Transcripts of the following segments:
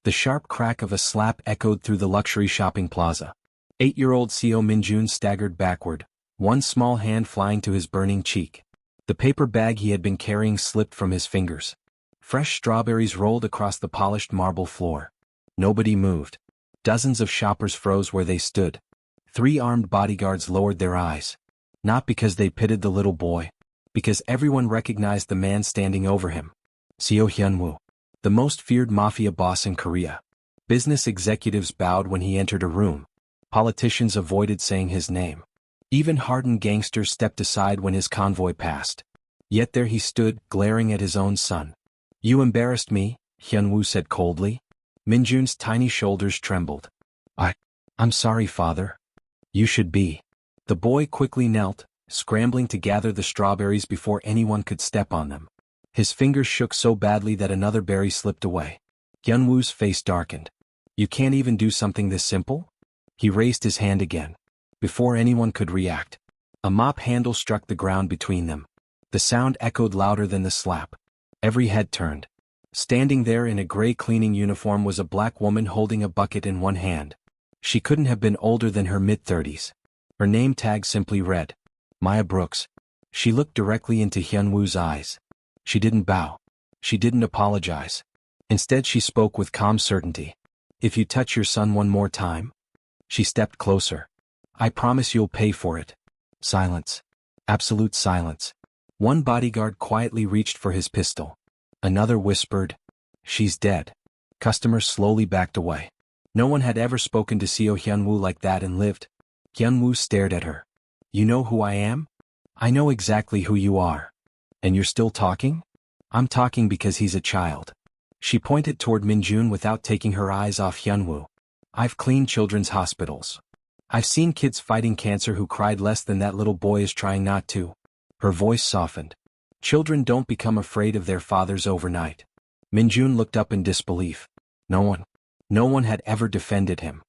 The sharp crack of a slap echoed through the luxury shopping plaza. 8-year-old Seo Minjun staggered backward, one small hand flying to his burning cheek. The paper bag he had been carrying slipped from his fingers. Fresh strawberries rolled across the polished marble floor. Nobody moved. Dozens of shoppers froze where they stood. 3 armed bodyguards lowered their eyes. Not because they pitied the little boy, because everyone recognized the man standing over him. Seo Hyunwoo, the most feared mafia boss in Korea. Business executives bowed when he entered a room. Politicians avoided saying his name. Even hardened gangsters stepped aside when his convoy passed. Yet there he stood, glaring at his own son. "You embarrassed me," Hyunwoo said coldly. Minjun's tiny shoulders trembled. I'm sorry, father. You should be." The boy quickly knelt, scrambling to gather the strawberries before anyone could step on them. His fingers shook so badly that another berry slipped away. Hyunwoo's face darkened. "You can't even do something this simple?" He raised his hand again. Before anyone could react, a mop handle struck the ground between them. The sound echoed louder than the slap. Every head turned. Standing there in a gray cleaning uniform was a black woman holding a bucket in one hand. She couldn't have been older than her mid-30s. Her name tag simply read, Maya Brooks. She looked directly into Hyunwoo's eyes. She didn't bow. She didn't apologize. Instead she spoke with calm certainty. "If you touch your son one more time." She stepped closer. "I promise you'll pay for it." Silence. Absolute silence. One bodyguard quietly reached for his pistol. Another whispered, "She's dead." Customers slowly backed away. No one had ever spoken to Seo Hyunwoo like that and lived. Hyunwoo stared at her. "You know who I am?" "I know exactly who you are." "And you're still talking?" "I'm talking because he's a child." She pointed toward Minjun without taking her eyes off Hyunwoo. "I've cleaned children's hospitals. I've seen kids fighting cancer who cried less than that little boy is trying not to." Her voice softened. "Children don't become afraid of their fathers overnight." Minjun looked up in disbelief. No one had ever defended him.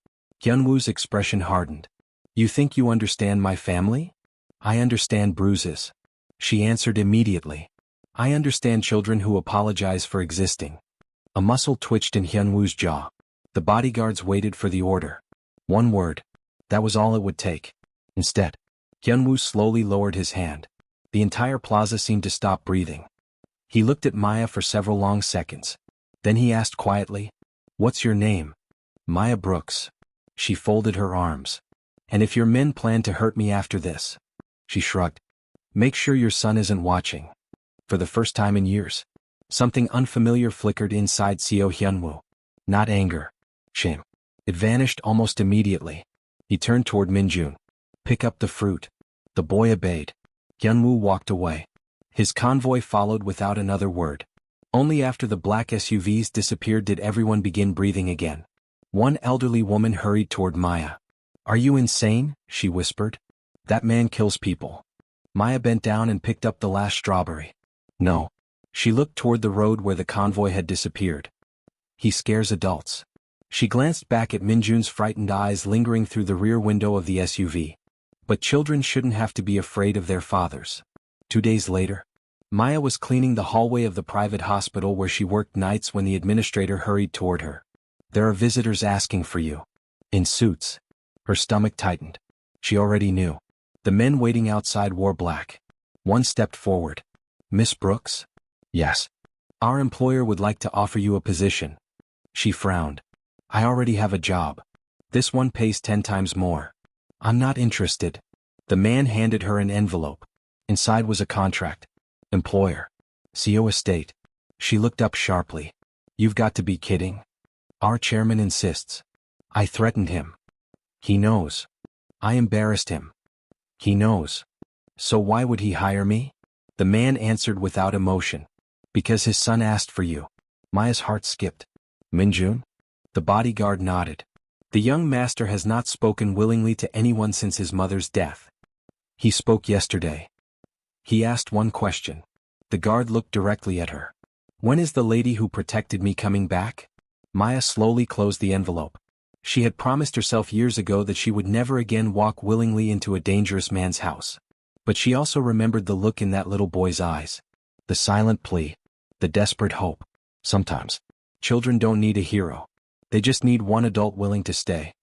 Hyunwoo's expression hardened. "You think you understand my family?" "I understand bruises." She answered immediately. "I understand children who apologize for existing." A muscle twitched in Hyunwoo's jaw. The bodyguards waited for the order. One word. That was all it would take. Instead, Hyunwoo slowly lowered his hand. The entire plaza seemed to stop breathing. He looked at Maya for several long seconds. Then he asked quietly, "What's your name?" "Maya Brooks." She folded her arms. "And if your men plan to hurt me after this?" She shrugged. "Make sure your son isn't watching." For the first time in years, something unfamiliar flickered inside Seo Hyunwoo. Not anger. Shame. It vanished almost immediately. He turned toward Minjun. "Pick up the fruit." The boy obeyed. Hyunwoo walked away. His convoy followed without another word. Only after the black SUVs disappeared did everyone begin breathing again. One elderly woman hurried toward Maya. "Are you insane?" she whispered. "That man kills people." Maya bent down and picked up the last strawberry. "No." She looked toward the road where the convoy had disappeared. "He scares adults." She glanced back at Minjun's frightened eyes lingering through the rear window of the SUV. But children shouldn't have to be afraid of their fathers. 2 days later, Maya was cleaning the hallway of the private hospital where she worked nights when the administrator hurried toward her. "There are visitors asking for you." In suits. Her stomach tightened. She already knew. The men waiting outside wore black. One stepped forward. "Miss Brooks?" "Yes." "Our employer would like to offer you a position." She frowned. "I already have a job. This one pays 10 times more." "I'm not interested." The man handed her an envelope. Inside was a contract. Employer. Seo Estate. She looked up sharply. "You've got to be kidding." "Our chairman insists." "I threatened him." "He knows." "I embarrassed him." "He knows." "So why would he hire me?" The man answered without emotion. "Because his son asked for you." Maya's heart skipped. "Minjun?" The bodyguard nodded. "The young master has not spoken willingly to anyone since his mother's death. He spoke yesterday. He asked one question." The guard looked directly at her. "When is the lady who protected me coming back?" Maya slowly closed the envelope. She had promised herself years ago that she would never again walk willingly into a dangerous man's house. But she also remembered the look in that little boy's eyes. The silent plea. The desperate hope. Sometimes, children don't need a hero. They just need one adult willing to stay.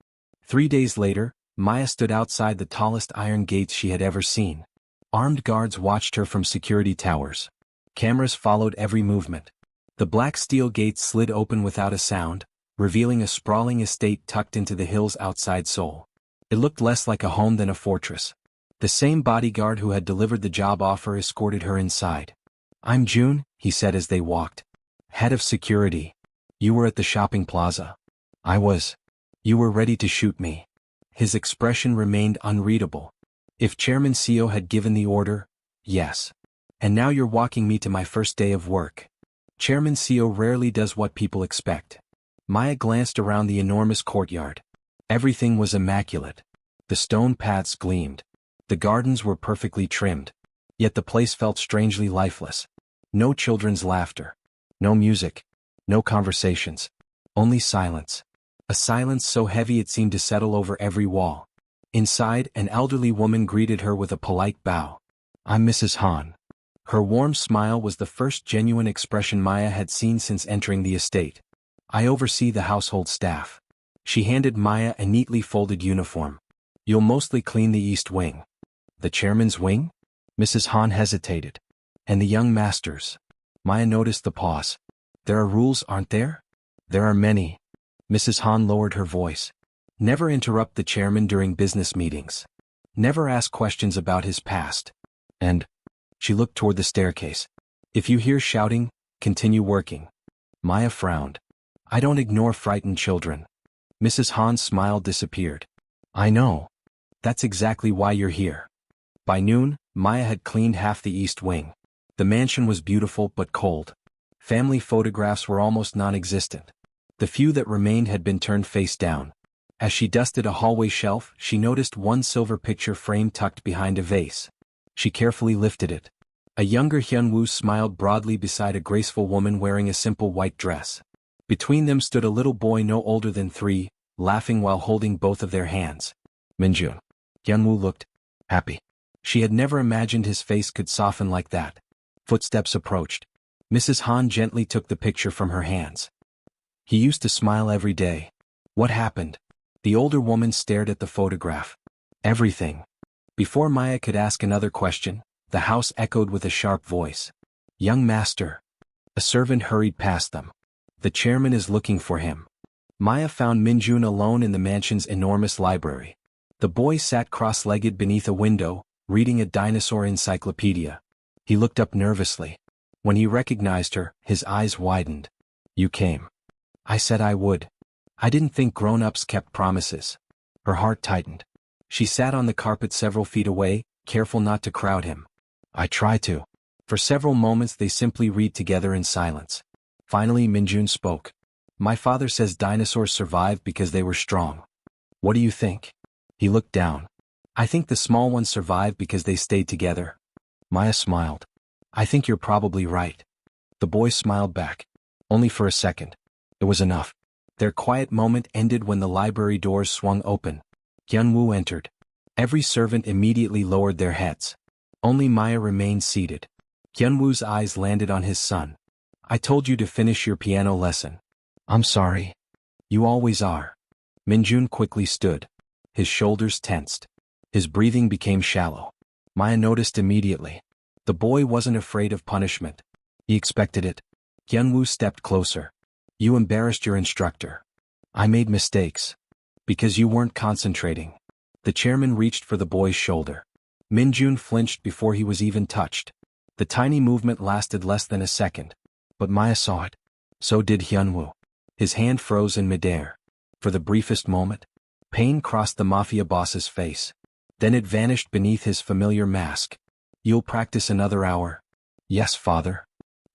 3 days later, Maya stood outside the tallest iron gates she had ever seen. Armed guards watched her from security towers. Cameras followed every movement. The black steel gates slid open without a sound, revealing a sprawling estate tucked into the hills outside Seoul. It looked less like a home than a fortress. The same bodyguard who had delivered the job offer escorted her inside. "I'm June," he said as they walked. "Head of security. You were at the shopping plaza." "I was. You were ready to shoot me." His expression remained unreadable. If Chairman Seo had given the order, yes. "And now you're walking me to my first day of work." Chairman Seo rarely does what people expect. Maya glanced around the enormous courtyard. Everything was immaculate. The stone paths gleamed. The gardens were perfectly trimmed. Yet the place felt strangely lifeless. No children's laughter. No music. No conversations. Only silence. A silence so heavy it seemed to settle over every wall. Inside, an elderly woman greeted her with a polite bow. "I'm Mrs. Han." Her warm smile was the first genuine expression Maya had seen since entering the estate. "I oversee the household staff." She handed Maya a neatly folded uniform. "You'll mostly clean the east wing." "The chairman's wing?" Mrs. Han hesitated. "And the young masters." Maya noticed the pause. "There are rules, aren't there?" "There are many." Mrs. Han lowered her voice. "Never interrupt the chairman during business meetings. Never ask questions about his past. And," she looked toward the staircase, "if you hear shouting, continue working." Maya frowned. "I don't ignore frightened children." Mrs. Han's smile disappeared. "I know. That's exactly why you're here." By noon, Maya had cleaned half the east wing. The mansion was beautiful but cold. Family photographs were almost non-existent. The few that remained had been turned face down. As she dusted a hallway shelf, she noticed one silver picture frame tucked behind a vase. She carefully lifted it. A younger Hyunwoo smiled broadly beside a graceful woman wearing a simple white dress. Between them stood a little boy no older than 3, laughing while holding both of their hands. "Minjun." Hyunwoo looked happy. She had never imagined his face could soften like that. Footsteps approached. Mrs. Han gently took the picture from her hands. "He used to smile every day. What happened?" The older woman stared at the photograph. "Everything." Before Maya could ask another question, the house echoed with a sharp voice. "Young master." A servant hurried past them. "The chairman is looking for him." Maya found Minjun alone in the mansion's enormous library. The boy sat cross-legged beneath a window, reading a dinosaur encyclopedia. He looked up nervously. When he recognized her, his eyes widened. "You came." "I said I would. I didn't think grown-ups kept promises." Her heart tightened. She sat on the carpet several feet away, careful not to crowd him. "I try to." For several moments they simply read together in silence. Finally Minjun spoke. "My father says dinosaurs survived because they were strong. What do you think?" He looked down. "I think the small ones survived because they stayed together." Maya smiled. "I think you're probably right." The boy smiled back. Only for a second. It was enough. Their quiet moment ended when the library doors swung open. Hyunwoo entered. Every servant immediately lowered their heads. Only Maya remained seated. Hyunwoo's eyes landed on his son. "I told you to finish your piano lesson." "I'm sorry." "You always are." Minjun quickly stood. His shoulders tensed. His breathing became shallow. Maya noticed immediately. The boy wasn't afraid of punishment. He expected it. Hyunwoo stepped closer. "You embarrassed your instructor." "I made mistakes." "Because you weren't concentrating." The chairman reached for the boy's shoulder. Minjun flinched before he was even touched. The tiny movement lasted less than a second. But Maya saw it. So did Hyunwoo. His hand froze in midair. For the briefest moment, pain crossed the Mafia boss's face. Then it vanished beneath his familiar mask. "You'll practice another hour?" "Yes, father."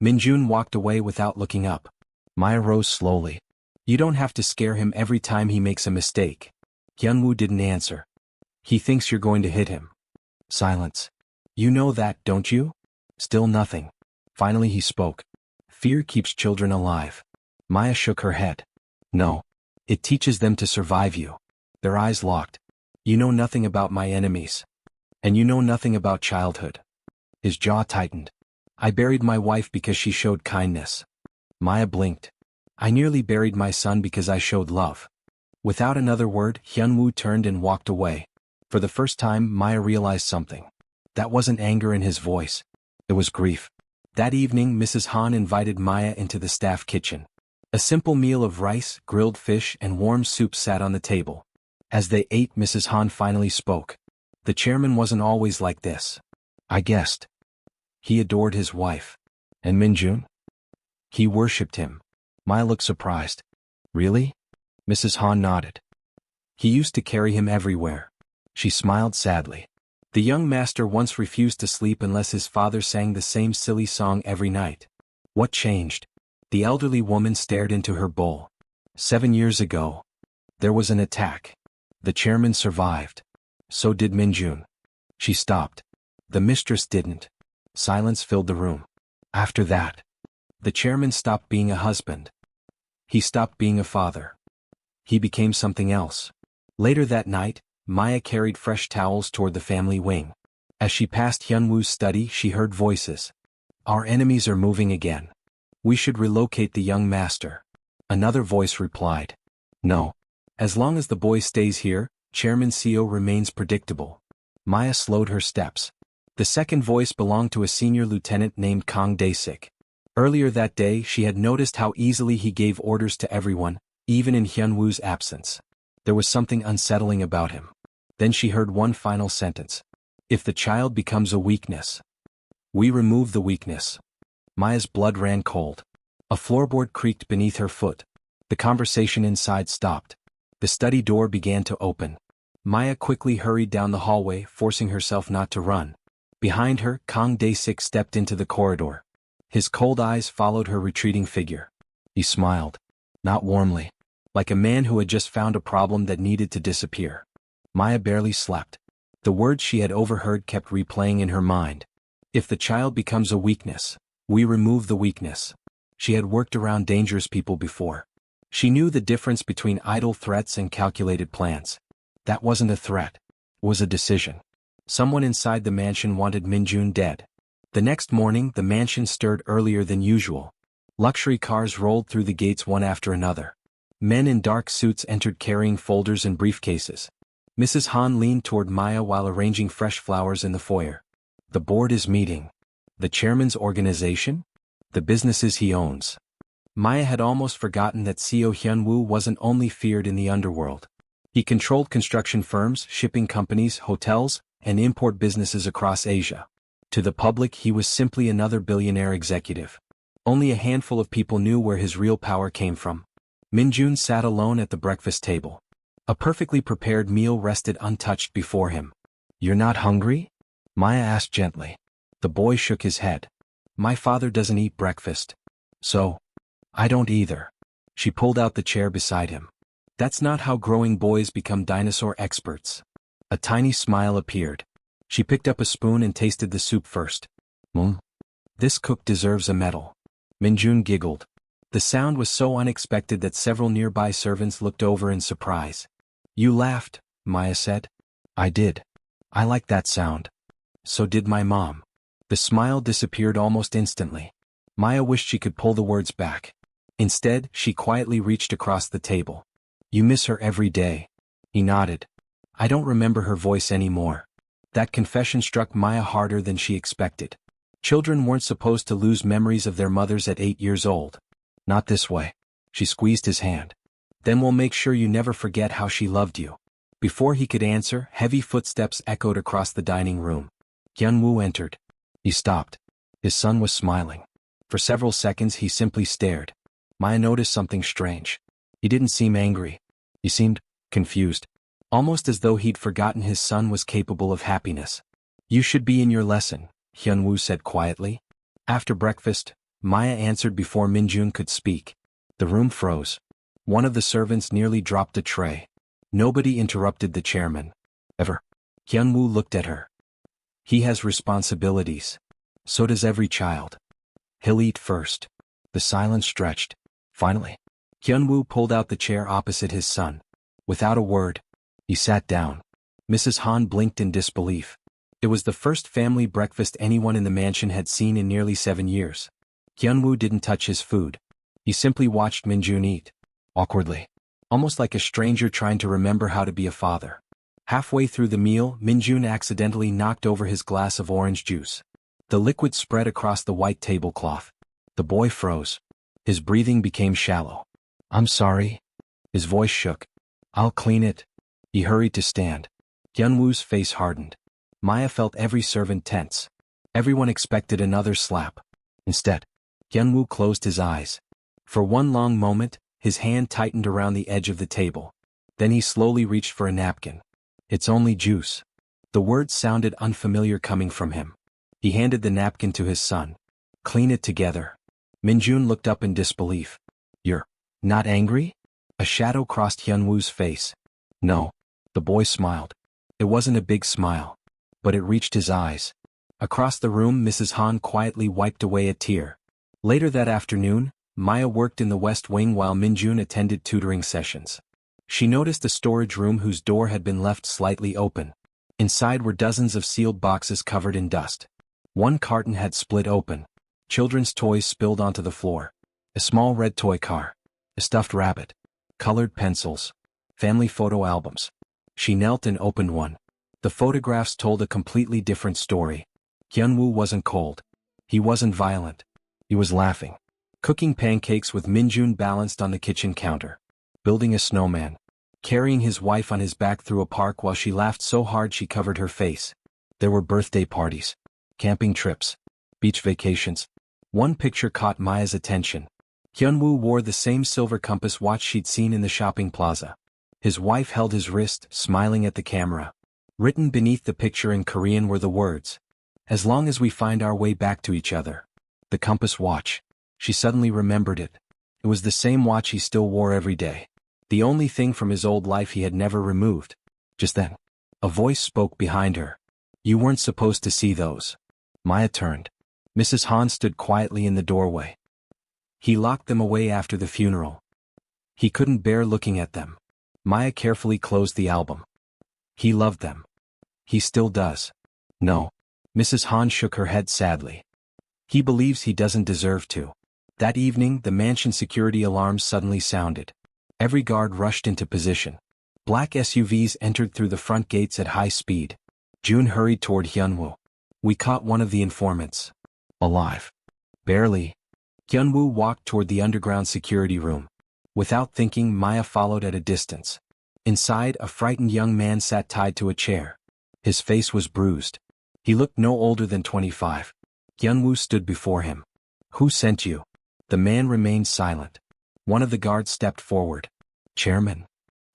Minjun walked away without looking up. Maya rose slowly. "You don't have to scare him every time he makes a mistake." Hyunwoo didn't answer. "He thinks you're going to hit him." Silence. "You know that, don't you?" Still nothing. Finally he spoke. "Fear keeps children alive." Maya shook her head. "No. It teaches them to survive you." Their eyes locked. "You know nothing about my enemies. And you know nothing about childhood." His jaw tightened. "I buried my wife because she showed kindness." Maya blinked. I nearly buried my son because I showed love. Without another word, Hyunwoo turned and walked away. For the first time, Maya realized something. That wasn't anger in his voice. It was grief. That evening, Mrs. Han invited Maya into the staff kitchen. A simple meal of rice, grilled fish, and warm soup sat on the table. As they ate, Mrs. Han finally spoke. The chairman wasn't always like this. I guessed. He adored his wife. And Minjun? He worshipped him. Maya looked surprised. Really? Mrs. Han nodded. He used to carry him everywhere. She smiled sadly. The young master once refused to sleep unless his father sang the same silly song every night. What changed? The elderly woman stared into her bowl. 7 years ago. There was an attack. The chairman survived. So did Minjun. She stopped. The mistress didn't. Silence filled the room. After that, the chairman stopped being a husband. He stopped being a father. He became something else. Later that night, Maya carried fresh towels toward the family wing. As she passed Hyunwoo's study, she heard voices. Our enemies are moving again. We should relocate the young master. Another voice replied. No. As long as the boy stays here, Chairman Seo remains predictable. Maya slowed her steps. The second voice belonged to a senior lieutenant named Kang Dae-sik. Earlier that day, she had noticed how easily he gave orders to everyone, even in Hyunwoo's absence. There was something unsettling about him. Then she heard one final sentence. If the child becomes a weakness, we remove the weakness. Maya's blood ran cold. A floorboard creaked beneath her foot. The conversation inside stopped. The study door began to open. Maya quickly hurried down the hallway, forcing herself not to run. Behind her, Kang Dae-sik stepped into the corridor. His cold eyes followed her retreating figure. He smiled. Not warmly. Like a man who had just found a problem that needed to disappear. Maya barely slept. The words she had overheard kept replaying in her mind. If the child becomes a weakness, we remove the weakness. She had worked around dangerous people before. She knew the difference between idle threats and calculated plans. That wasn't a threat. It was a decision. Someone inside the mansion wanted Minjun dead. The next morning, the mansion stirred earlier than usual. Luxury cars rolled through the gates one after another. Men in dark suits entered carrying folders and briefcases. Mrs. Han leaned toward Maya while arranging fresh flowers in the foyer. The board is meeting. The chairman's organization? The businesses he owns. Maya had almost forgotten that Seo Hyunwoo wasn't only feared in the underworld. He controlled construction firms, shipping companies, hotels, and import businesses across Asia. To the public, he was simply another billionaire executive. Only a handful of people knew where his real power came from. Minjun sat alone at the breakfast table. A perfectly prepared meal rested untouched before him. You're not hungry? Maya asked gently. The boy shook his head. My father doesn't eat breakfast. So, I don't either. She pulled out the chair beside him. That's not how growing boys become dinosaur experts. A tiny smile appeared. She picked up a spoon and tasted the soup first. This cook deserves a medal. Minjun giggled. The sound was so unexpected that several nearby servants looked over in surprise. You laughed, Maya said. I did. I like that sound. So did my mom. The smile disappeared almost instantly. Maya wished she could pull the words back. Instead, she quietly reached across the table. You miss her every day. He nodded. I don't remember her voice anymore. That confession struck Maya harder than she expected. Children weren't supposed to lose memories of their mothers at 8 years old. Not this way. She squeezed his hand. Then we'll make sure you never forget how she loved you. Before he could answer, heavy footsteps echoed across the dining room. Hyunwoo entered. He stopped. His son was smiling. For several seconds he simply stared. Maya noticed something strange. He didn't seem angry. He seemed confused. Almost as though he'd forgotten his son was capable of happiness. You should be in your lesson, Hyunwoo said quietly. After breakfast, Maya answered before Minjun could speak. The room froze. One of the servants nearly dropped a tray. Nobody interrupted the chairman. Ever. Hyunwoo looked at her. He has responsibilities. So does every child. He'll eat first. The silence stretched. Finally, Hyunwoo pulled out the chair opposite his son. Without a word, he sat down. Mrs. Han blinked in disbelief. It was the first family breakfast anyone in the mansion had seen in nearly 7 years. Hyunwoo didn't touch his food. He simply watched Minjun eat. Awkwardly. Almost like a stranger trying to remember how to be a father. Halfway through the meal, Minjun accidentally knocked over his glass of orange juice. The liquid spread across the white tablecloth. The boy froze. His breathing became shallow. "I'm sorry." His voice shook. "I'll clean it." He hurried to stand. Hyunwoo's face hardened. Maya felt every servant tense. Everyone expected another slap. Instead, Hyunwoo closed his eyes. For one long moment, his hand tightened around the edge of the table. Then he slowly reached for a napkin. "It's only juice." The words sounded unfamiliar coming from him. He handed the napkin to his son. "Clean it together." Minjun looked up in disbelief. "You're not angry?" A shadow crossed Hyunwoo's face. "No." The boy smiled. It wasn't a big smile, but it reached his eyes. Across the room, Mrs. Han quietly wiped away a tear. Later that afternoon, Maya worked in the West Wing while Minjun attended tutoring sessions. She noticed a storage room whose door had been left slightly open. Inside were dozens of sealed boxes covered in dust. One carton had split open. Children's toys spilled onto the floor. A small red toy car. A stuffed rabbit. Colored pencils. Family photo albums. She knelt and opened one. The photographs told a completely different story. Hyunwoo wasn't cold. He wasn't violent. He was laughing. Cooking pancakes with Minjun balanced on the kitchen counter. Building a snowman. Carrying his wife on his back through a park while she laughed so hard she covered her face. There were birthday parties. Camping trips. Beach vacations. One picture caught Maya's attention. Hyunwoo wore the same silver compass watch she'd seen in the shopping plaza. His wife held his wrist, smiling at the camera. Written beneath the picture in Korean were the words, "As long as we find our way back to each other." The compass watch. She suddenly remembered it. It was the same watch he still wore every day. The only thing from his old life he had never removed. Just then, a voice spoke behind her. "You weren't supposed to see those." Maya turned. Mrs. Han stood quietly in the doorway. "He locked them away after the funeral. He couldn't bear looking at them." Maya carefully closed the album. "He loved them. He still does." "No." Mrs. Han shook her head sadly. "He believes he doesn't deserve to." That evening, the mansion security alarms suddenly sounded. Every guard rushed into position. Black SUVs entered through the front gates at high speed. June hurried toward Hyunwoo. "We caught one of the informants." "Alive?" "Barely." Hyunwoo walked toward the underground security room. Without thinking, Maya followed at a distance. Inside, a frightened young man sat tied to a chair. His face was bruised. He looked no older than 25. Hyunwoo stood before him. "Who sent you?" The man remained silent. One of the guards stepped forward. "Chairman."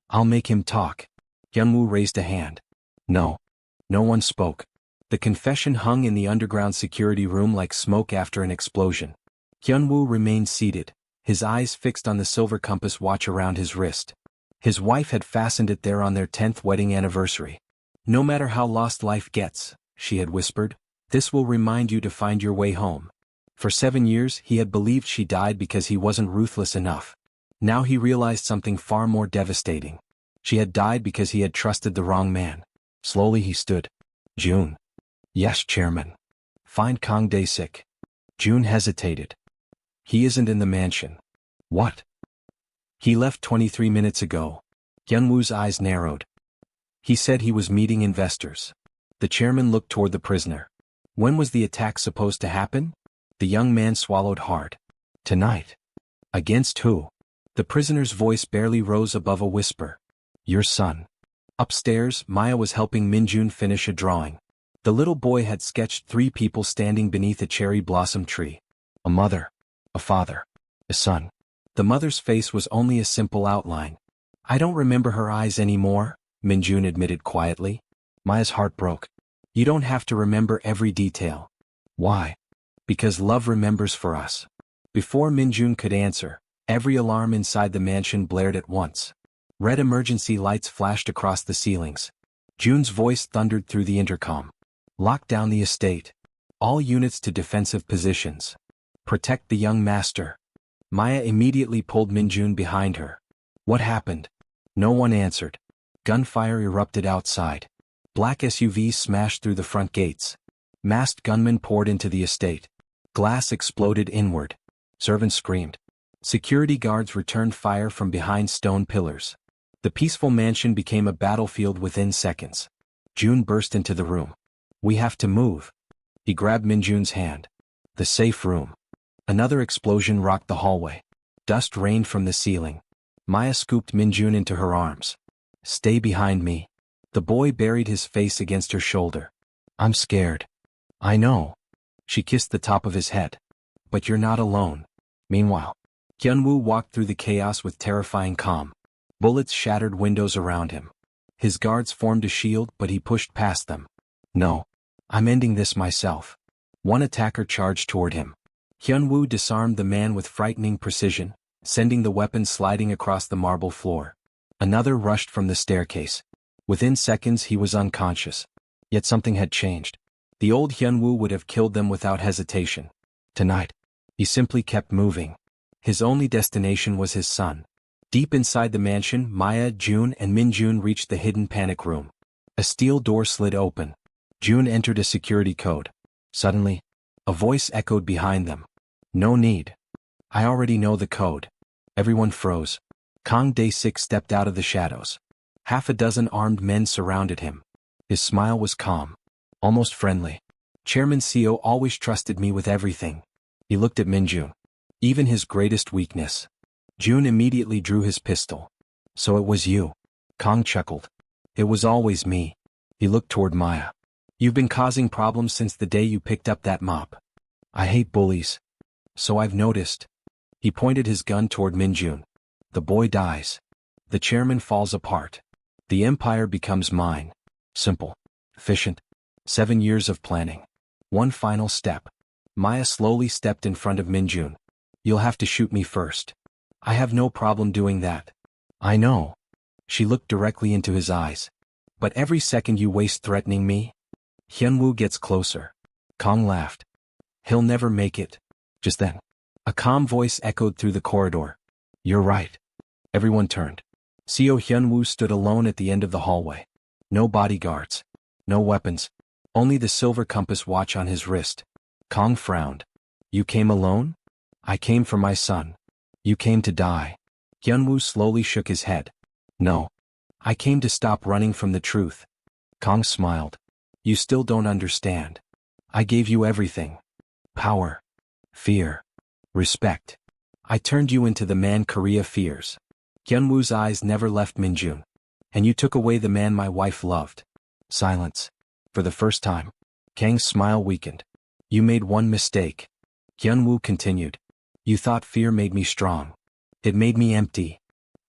"I'll make him talk." Hyunwoo raised a hand. "No." No one spoke. The confession hung in the underground security room like smoke after an explosion. Hyunwoo remained seated, his eyes fixed on the silver compass watch around his wrist. His wife had fastened it there on their 10th wedding anniversary. "No matter how lost life gets," she had whispered, "this will remind you to find your way home." For 7 years he had believed she died because he wasn't ruthless enough. Now he realized something far more devastating. She had died because he had trusted the wrong man. Slowly he stood. "June." "Yes, Chairman." "Find Kang Dae-sik." June hesitated. "He isn't in the mansion." "What?" "He left 23 minutes ago." Hyunwoo's eyes narrowed. "He said he was meeting investors." The chairman looked toward the prisoner. "When was the attack supposed to happen?" The young man swallowed hard. "Tonight." "Against who?" The prisoner's voice barely rose above a whisper. "Your son." Upstairs, Maya was helping Minjun finish a drawing. The little boy had sketched 3 people standing beneath a cherry blossom tree. A mother. A father. A son. The mother's face was only a simple outline. "I don't remember her eyes anymore," Minjun admitted quietly. Maya's heart broke. "You don't have to remember every detail." "Why?" "Because love remembers for us." Before Minjun could answer, every alarm inside the mansion blared at once. Red emergency lights flashed across the ceilings. June's voice thundered through the intercom. "Lock down the estate. All units to defensive positions. Protect the young master." Maya immediately pulled Minjun behind her. "What happened?" No one answered. Gunfire erupted outside. Black SUVs smashed through the front gates. Masked gunmen poured into the estate. Glass exploded inward. Servants screamed. Security guards returned fire from behind stone pillars. The peaceful mansion became a battlefield within seconds. June burst into the room. "We have to move." He grabbed Minjun's hand. "The safe room." Another explosion rocked the hallway. Dust rained from the ceiling. Maya scooped Minjun into her arms. "Stay behind me." The boy buried his face against her shoulder. "I'm scared." "I know." She kissed the top of his head. "But you're not alone." Meanwhile, Hyunwoo walked through the chaos with terrifying calm. Bullets shattered windows around him. His guards formed a shield, but he pushed past them. "No. I'm ending this myself." One attacker charged toward him. Hyunwoo disarmed the man with frightening precision, sending the weapon sliding across the marble floor. Another rushed from the staircase. Within seconds he was unconscious. Yet something had changed. The old Hyunwoo would have killed them without hesitation. Tonight, he simply kept moving. His only destination was his son. Deep inside the mansion, Maya, June, and Minjun reached the hidden panic room. A steel door slid open. June entered a security code. Suddenly, a voice echoed behind them. "No need. I already know the code." Everyone froze. Kang Dae-sik stepped out of the shadows. Half a dozen armed men surrounded him. His smile was calm, almost friendly. "Chairman Seo always trusted me with everything." He looked at Minjun. "Even his greatest weakness." June immediately drew his pistol. "So it was you." Kang chuckled. "It was always me." He looked toward Maya. "You've been causing problems since the day you picked up that mop." "I hate bullies." "So I've noticed." He pointed his gun toward Minjun. "The boy dies. The chairman falls apart. The empire becomes mine. Simple. Efficient. 7 years of planning. One final step." Maya slowly stepped in front of Minjun. "You'll have to shoot me first." "I have no problem doing that." "I know." She looked directly into his eyes. "But every second you waste threatening me?" Hyunwoo gets closer. Kang laughed. "He'll never make it." Just then, a calm voice echoed through the corridor. "You're right." Everyone turned. Seo Hyunwoo stood alone at the end of the hallway. No bodyguards. No weapons. Only the silver compass watch on his wrist. Kang frowned. "You came alone?" "I came for my son." "You came to die." Hyunwoo slowly shook his head. "No. I came to stop running from the truth." Kang smiled. "You still don't understand. I gave you everything. Power. Fear. Respect. I turned you into the man Korea fears." Hyunwoo's eyes never left Minjun. "And you took away the man my wife loved." Silence. For the first time, Kang's smile weakened. "You made one mistake." Hyunwoo continued. "You thought fear made me strong. It made me empty."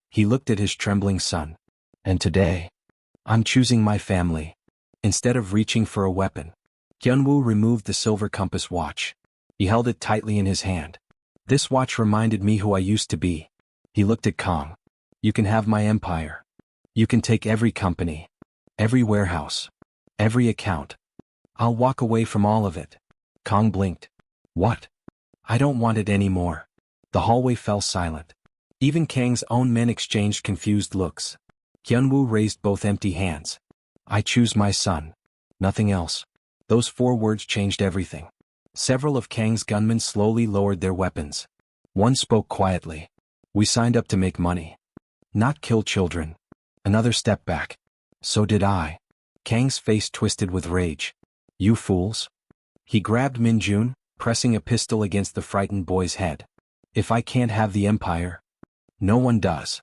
He looked at his trembling son. "And today, I'm choosing my family." Instead of reaching for a weapon, Hyunwoo removed the silver compass watch. He held it tightly in his hand. "This watch reminded me who I used to be." He looked at Kang. "You can have my empire. You can take every company, every warehouse, every account. I'll walk away from all of it." Kang blinked. "What?" "I don't want it anymore." The hallway fell silent. Even Kang's own men exchanged confused looks. Hyunwoo raised both empty hands. "I choose my son. Nothing else." Those 4 words changed everything. Several of Kang's gunmen slowly lowered their weapons. One spoke quietly. "We signed up to make money, not kill children." Another stepped back. "So did I." Kang's face twisted with rage. "You fools." He grabbed Minjun, pressing a pistol against the frightened boy's head. "If I can't have the empire, no one does."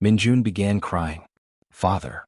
Minjun began crying. "Father."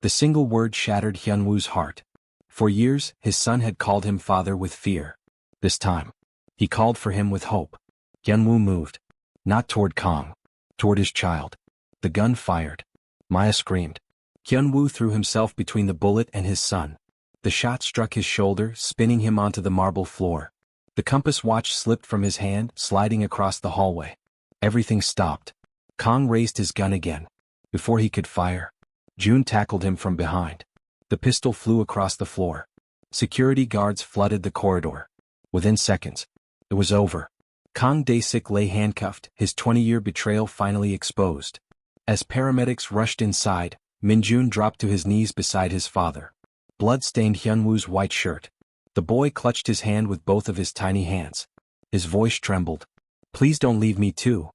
The single word shattered Hyunwoo's heart. For years, his son had called him father with fear. This time, he called for him with hope. Hyunwoo moved. Not toward Kang. Toward his child. The gun fired. Maya screamed. Hyunwoo threw himself between the bullet and his son. The shot struck his shoulder, spinning him onto the marble floor. The compass watch slipped from his hand, sliding across the hallway. Everything stopped. Kang raised his gun again. Before he could fire, June tackled him from behind. The pistol flew across the floor. Security guards flooded the corridor. Within seconds, it was over. Kang Dae-sik lay handcuffed, his 20-year betrayal finally exposed. As paramedics rushed inside, Minjun dropped to his knees beside his father. Blood stained Hyunwoo's white shirt. The boy clutched his hand with both of his tiny hands. His voice trembled. "Please don't leave me too."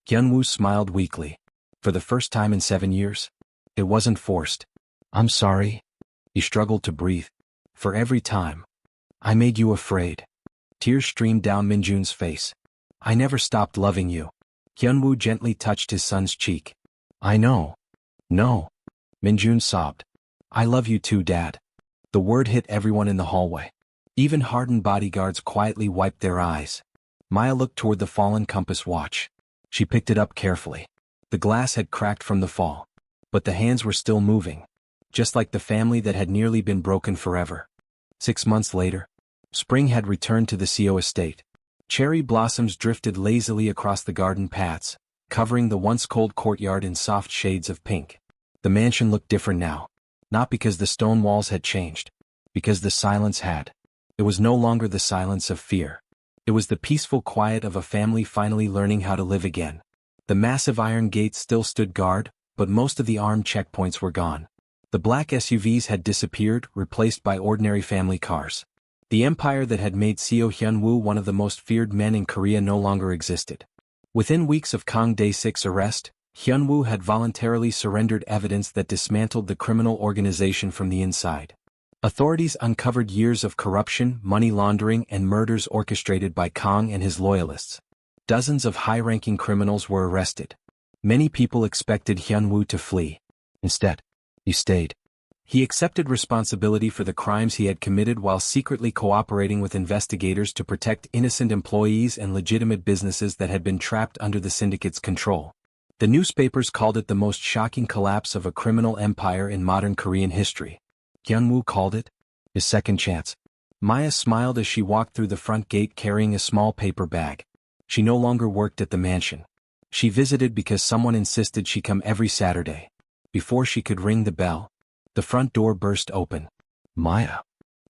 Hyunwoo smiled weakly. For the first time in 7 years? It wasn't forced. I'm sorry. He struggled to breathe. For every time. I made you afraid. Tears streamed down Minjun's face. I never stopped loving you. Hyunwoo gently touched his son's cheek. I know. No. Minjun sobbed. I love you too, Dad. The word hit everyone in the hallway. Even hardened bodyguards quietly wiped their eyes. Maya looked toward the fallen compass watch. She picked it up carefully. The glass had cracked from the fall. But the hands were still moving. Just like the family that had nearly been broken forever. 6 months later, spring had returned to the CO estate. Cherry blossoms drifted lazily across the garden paths, covering the once cold courtyard in soft shades of pink. The mansion looked different now. Not because the stone walls had changed. Because the silence had. It was no longer the silence of fear. It was the peaceful quiet of a family finally learning how to live again. The massive iron gates still stood guard, but most of the armed checkpoints were gone. The black SUVs had disappeared, replaced by ordinary family cars. The empire that had made Seo Hyunwoo one of the most feared men in Korea no longer existed. Within weeks of Kang Dae-sik's arrest, Hyunwoo had voluntarily surrendered evidence that dismantled the criminal organization from the inside. Authorities uncovered years of corruption, money laundering, and murders orchestrated by Kang and his loyalists. Dozens of high-ranking criminals were arrested. Many people expected Hyunwoo to flee. Instead, he stayed. He accepted responsibility for the crimes he had committed while secretly cooperating with investigators to protect innocent employees and legitimate businesses that had been trapped under the syndicate's control. The newspapers called it the most shocking collapse of a criminal empire in modern Korean history. Hyunwoo called it his second chance. Maya smiled as she walked through the front gate carrying a small paper bag. She no longer worked at the mansion. She visited because someone insisted she come every Saturday. Before she could ring the bell, the front door burst open. Maya.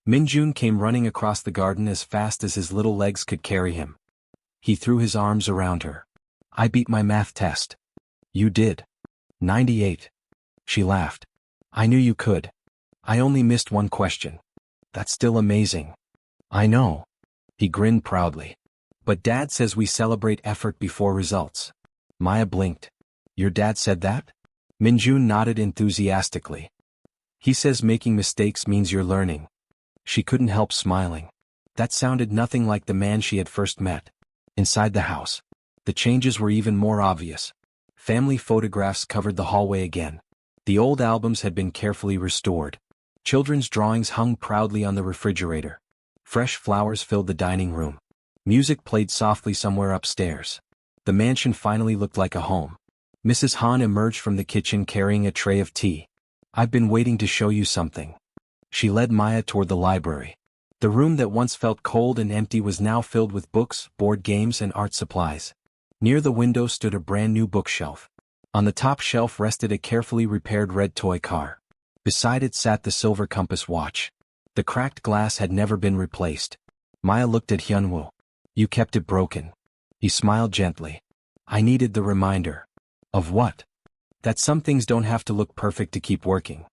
Minjun came running across the garden as fast as his little legs could carry him. He threw his arms around her. I beat my math test. You did. 98. She laughed. I knew you could. I only missed one question. That's still amazing. I know. He grinned proudly. But Dad says we celebrate effort before results. Maya blinked. Your dad said that? Minjun nodded enthusiastically. He says making mistakes means you're learning. She couldn't help smiling. That sounded nothing like the man she had first met. Inside the house, the changes were even more obvious. Family photographs covered the hallway again. The old albums had been carefully restored. Children's drawings hung proudly on the refrigerator. Fresh flowers filled the dining room. Music played softly somewhere upstairs. The mansion finally looked like a home. Mrs. Han emerged from the kitchen carrying a tray of tea. I've been waiting to show you something. She led Maya toward the library. The room that once felt cold and empty was now filled with books, board games, and art supplies. Near the window stood a brand new bookshelf. On the top shelf rested a carefully repaired red toy car. Beside it sat the silver compass watch. The cracked glass had never been replaced. Maya looked at Hyunwoo. You kept it broken. He smiled gently. I needed the reminder. Of what? That some things don't have to look perfect to keep working.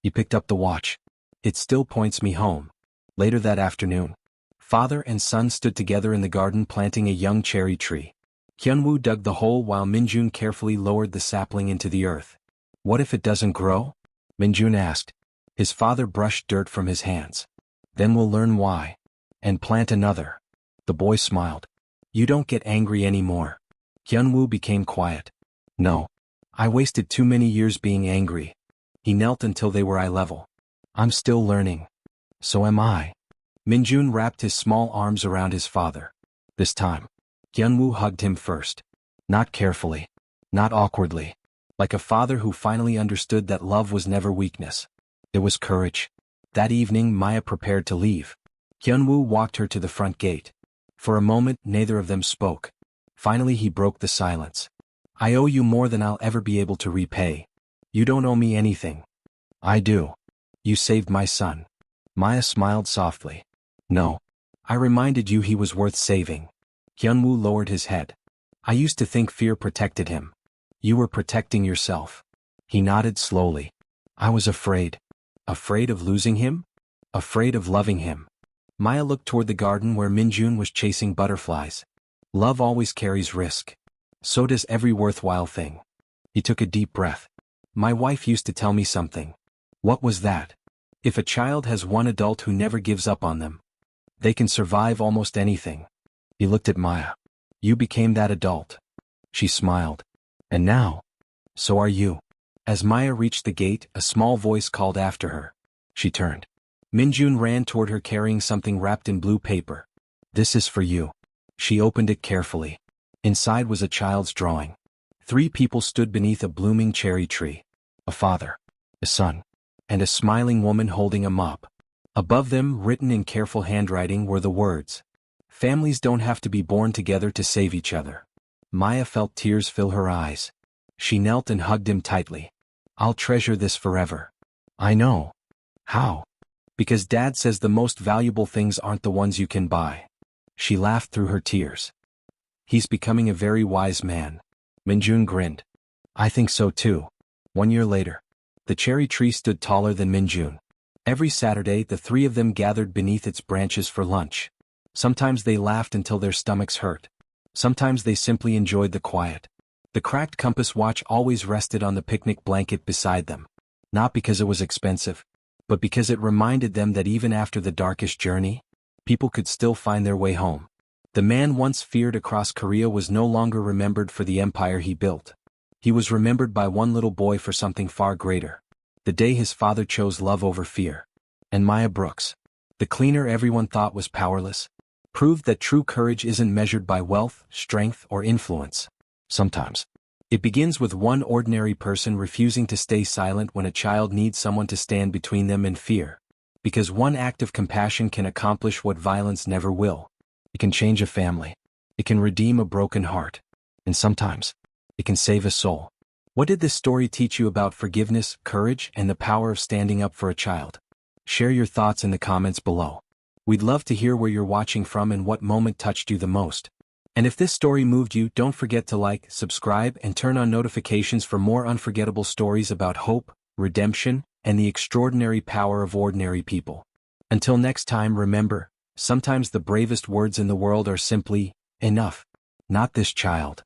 He picked up the watch. It still points me home. Later that afternoon, father and son stood together in the garden planting a young cherry tree. Hyunwoo dug the hole while Minjun carefully lowered the sapling into the earth. What if it doesn't grow? Minjun asked. His father brushed dirt from his hands. Then we'll learn why. And plant another. The boy smiled. You don't get angry anymore. Hyunwoo became quiet. No. I wasted too many years being angry. He knelt until they were eye level. I'm still learning. So am I. Minjun wrapped his small arms around his father. This time, Hyunwoo hugged him first. Not carefully. Not awkwardly. Like a father who finally understood that love was never weakness. It was courage. That evening Maya prepared to leave. Hyunwoo walked her to the front gate. For a moment neither of them spoke. Finally he broke the silence. I owe you more than I'll ever be able to repay. You don't owe me anything. I do. You saved my son. Maya smiled softly. No. I reminded you he was worth saving. Hyunwoo lowered his head. I used to think fear protected him. You were protecting yourself. He nodded slowly. I was afraid. Afraid of losing him? Afraid of loving him. Maya looked toward the garden where Minjun was chasing butterflies. Love always carries risk. So does every worthwhile thing. He took a deep breath. My wife used to tell me something. What was that? If a child has one adult who never gives up on them, they can survive almost anything. He looked at Maya. You became that adult. She smiled. And now? So are you. As Maya reached the gate, a small voice called after her. She turned. Minjun ran toward her carrying something wrapped in blue paper. This is for you. She opened it carefully. Inside was a child's drawing. 3 people stood beneath a blooming cherry tree. A father, a son, and a smiling woman holding a mop. Above them, written in careful handwriting, were the words, "Families don't have to be born together to save each other." Maya felt tears fill her eyes. She knelt and hugged him tightly. I'll treasure this forever. I know. How? Because Dad says the most valuable things aren't the ones you can buy. She laughed through her tears. He's becoming a very wise man. Minjun grinned. I think so too. 1 year later, the cherry tree stood taller than Minjun. Every Saturday the 3 of them gathered beneath its branches for lunch. Sometimes they laughed until their stomachs hurt. Sometimes they simply enjoyed the quiet. The cracked compass watch always rested on the picnic blanket beside them. Not because it was expensive, but because it reminded them that even after the darkest journey, people could still find their way home. The man once feared across Korea was no longer remembered for the empire he built. He was remembered by one little boy for something far greater. The day his father chose love over fear. And Maya Brooks, the cleaner everyone thought was powerless, proved that true courage isn't measured by wealth, strength, or influence. Sometimes, it begins with one ordinary person refusing to stay silent when a child needs someone to stand between them and fear. Because one act of compassion can accomplish what violence never will. It can change a family. It can redeem a broken heart. And sometimes, it can save a soul. What did this story teach you about forgiveness, courage, and the power of standing up for a child? Share your thoughts in the comments below. We'd love to hear where you're watching from and what moment touched you the most. And if this story moved you, don't forget to like, subscribe, and turn on notifications for more unforgettable stories about hope, redemption, and the extraordinary power of ordinary people. Until next time, remember, sometimes the bravest words in the world are simply, enough. Not this child.